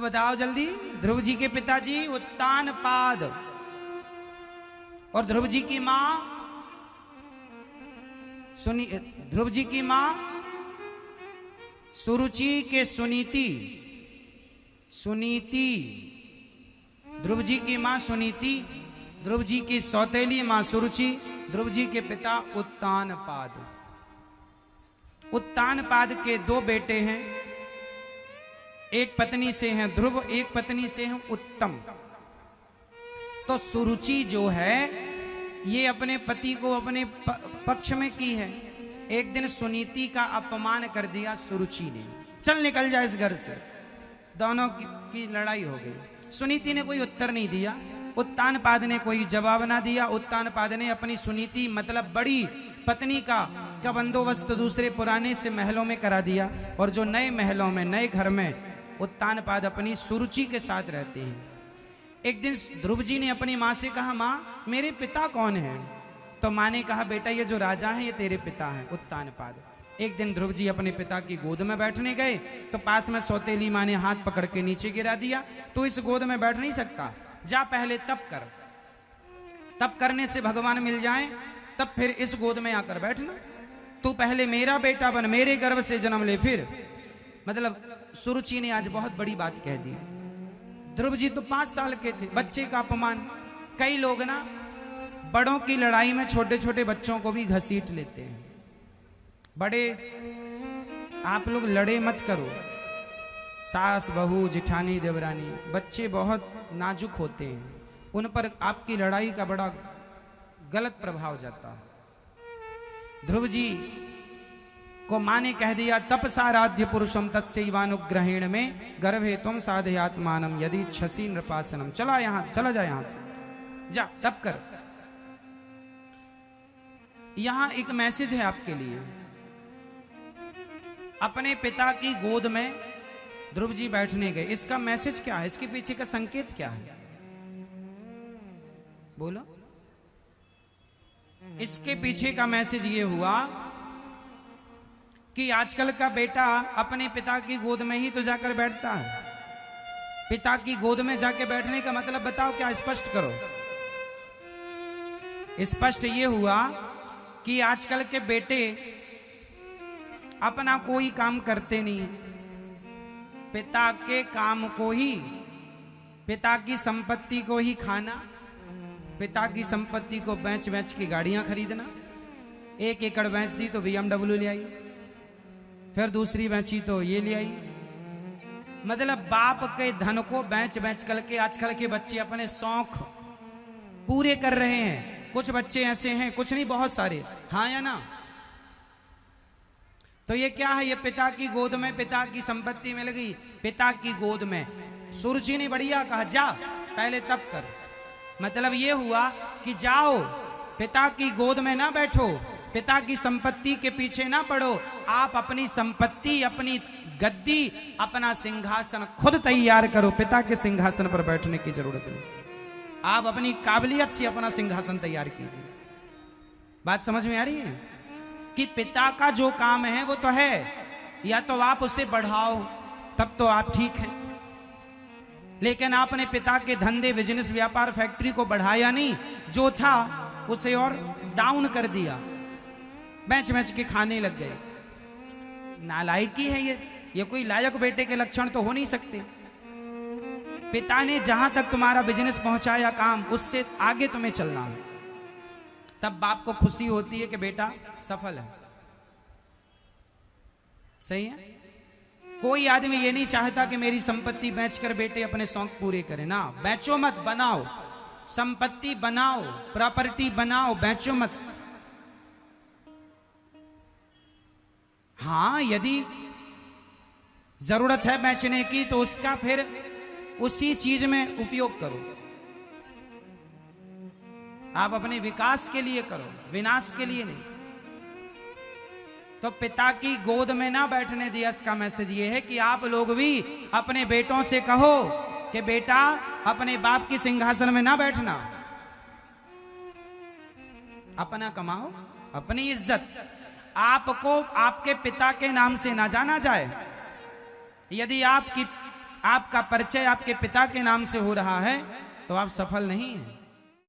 बताओ जल्दी। ध्रुव जी के पिताजी उत्तानपाद और ध्रुव जी की मां ध्रुव जी की मां सुरुचि के सुनीति। ध्रुव जी की मां सुनीति, ध्रुव जी की सौतेली मां सुरुचि, ध्रुव जी के पिता उत्तानपाद। उत्तानपाद के दो बेटे हैं, एक पत्नी से हैं ध्रुव, एक पत्नी से हैं उत्तम। तो सुरुचि जो है ये अपने पति को अपने पक्ष में की है। एक दिन सुनीति का अपमान कर दिया सुरुचि ने, चल निकल जा इस घर से। दोनों की लड़ाई हो गई। सुनीति ने कोई उत्तर नहीं दिया, उत्तानपाद ने कोई जवाब ना दिया। उत्तानपाद ने अपनी सुनीति मतलब बड़ी पत्नी का बंदोबस्त दूसरे पुराने से महलों में करा दिया, और जो नए महलों में नए घर में उत्तानपाद अपनी सुरुचि के साथ रहते हैं। एक दिन ध्रुव जी ने अपनी माँ से कहा, माँ मेरे पिता कौन हैं? तो माँ ने कहा, बेटा ये जो राजा हैं ये तेरे पिता हैं उत्तानपाद। एक दिन ध्रुव जी अपने पिता की गोद में बैठने गए तो पास में सौतेली माँ ने हाथ पकड़ के नीचे गिरा दिया। तो इस गोद में बैठ नहीं सकता, जा पहले तप कर, तप करने से भगवान मिल जाए तब फिर इस गोद में आकर बैठना। तू पहले मेरा बेटा बन, मेरे गर्भ से जन्म ले फिर। मतलब सुरुचि ने आज बहुत बड़ी बात कह दी। ध्रुव जी तो 5 साल के थे, बच्चे का अपमान। कई लोग ना बड़ों की लड़ाई में छोटे छोटे बच्चों को भी घसीट लेते हैं। बड़े आप लोग लड़े मत करो, सास बहू जिठानी देवरानी, बच्चे बहुत नाजुक होते हैं, उन पर आपकी लड़ाई का बड़ा गलत प्रभाव जाता है। ध्रुव जी को मां ने कह दिया, तपसाराध्य पुरुषम तत्सैवानुग्रहेण में गर्भे तुम साधयात्मानम यदि छसी नृपासनम। चला जा यहां से, जा तप कर। यहां एक मैसेज है आपके लिए। अपने पिता की गोद में ध्रुव जी बैठने गए, इसका मैसेज क्या है? इसके पीछे का संकेत क्या है? बोलो। इसके पीछे का मैसेज ये हुआ कि आजकल का बेटा अपने पिता की गोद में ही तो जाकर बैठता है। पिता की गोद में जाके बैठने का मतलब बताओ क्या? स्पष्ट करो। स्पष्ट ये हुआ कि आजकल के बेटे अपना कोई काम करते नहीं, पिता के काम को ही, पिता की संपत्ति को ही खाना, पिता की संपत्ति को बेच बेच के गाड़ियां खरीदना। 1 एकड़ बेच दी तो BMW ले आई, फिर दूसरी बेची तो ये ले आई। मतलब बाप के धन को बेच बेच करके आजकल के बच्चे अपने शौक पूरे कर रहे हैं। कुछ बच्चे ऐसे हैं, कुछ नहीं बहुत सारे, हाँ या ना? तो ये क्या है? ये पिता की गोद में पिता की संपत्ति मिल गई, पिता की गोद में। सुरुचि ने बढ़िया कहा, जा पहले तप कर। मतलब ये हुआ कि जाओ, पिता की गोद में ना बैठो, पिता की संपत्ति के पीछे ना पड़ो। आप अपनी संपत्ति, अपनी गद्दी, अपना सिंहासन खुद तैयार करो। पिता के सिंहासन पर बैठने की जरूरत नहीं, आप अपनी काबिलियत से अपना सिंहासन तैयार कीजिए। बात समझ में आ रही है कि पिता का जो काम है वो तो है, या तो आप उसे बढ़ाओ तब तो आप ठीक हैं, लेकिन आपने पिता के धंधे, बिजनेस, व्यापार, फैक्ट्री को बढ़ाया नहीं, जो था उसे और डाउन कर दिया, बेच बेच के खाने लग गए। नालायकी है ये कोई लायक बेटे के लक्षण तो हो नहीं सकते। पिता ने जहां तक तुम्हारा बिजनेस पहुंचाया काम, उससे आगे तुम्हें चलना है, तब बाप को खुशी होती है कि बेटा सफल है। सही है? कोई आदमी ये नहीं चाहता कि मेरी संपत्ति बेचकर बेटे अपने शौक पूरे करें। ना, बेचो मत, बनाओ संपत्ति, बनाओ प्रॉपर्टी, बनाओ, बेचो मत। हाँ, यदि जरूरत है बेचने की तो उसका फिर उसी चीज में उपयोग करो। आप अपने विकास के लिए करो, विनाश के लिए नहीं। तो पिता की गोद में ना बैठने दिया, इसका मैसेज ये है कि आप लोग भी अपने बेटों से कहो कि बेटा अपने बाप की सिंहासन में ना बैठना, अपना कमाओ, अपनी इज्जत। आपको आपके पिता के नाम से ना जाना जाए। यदि आपका परिचय आपके पिता के नाम से हो रहा है तो आप सफल नहीं हैं।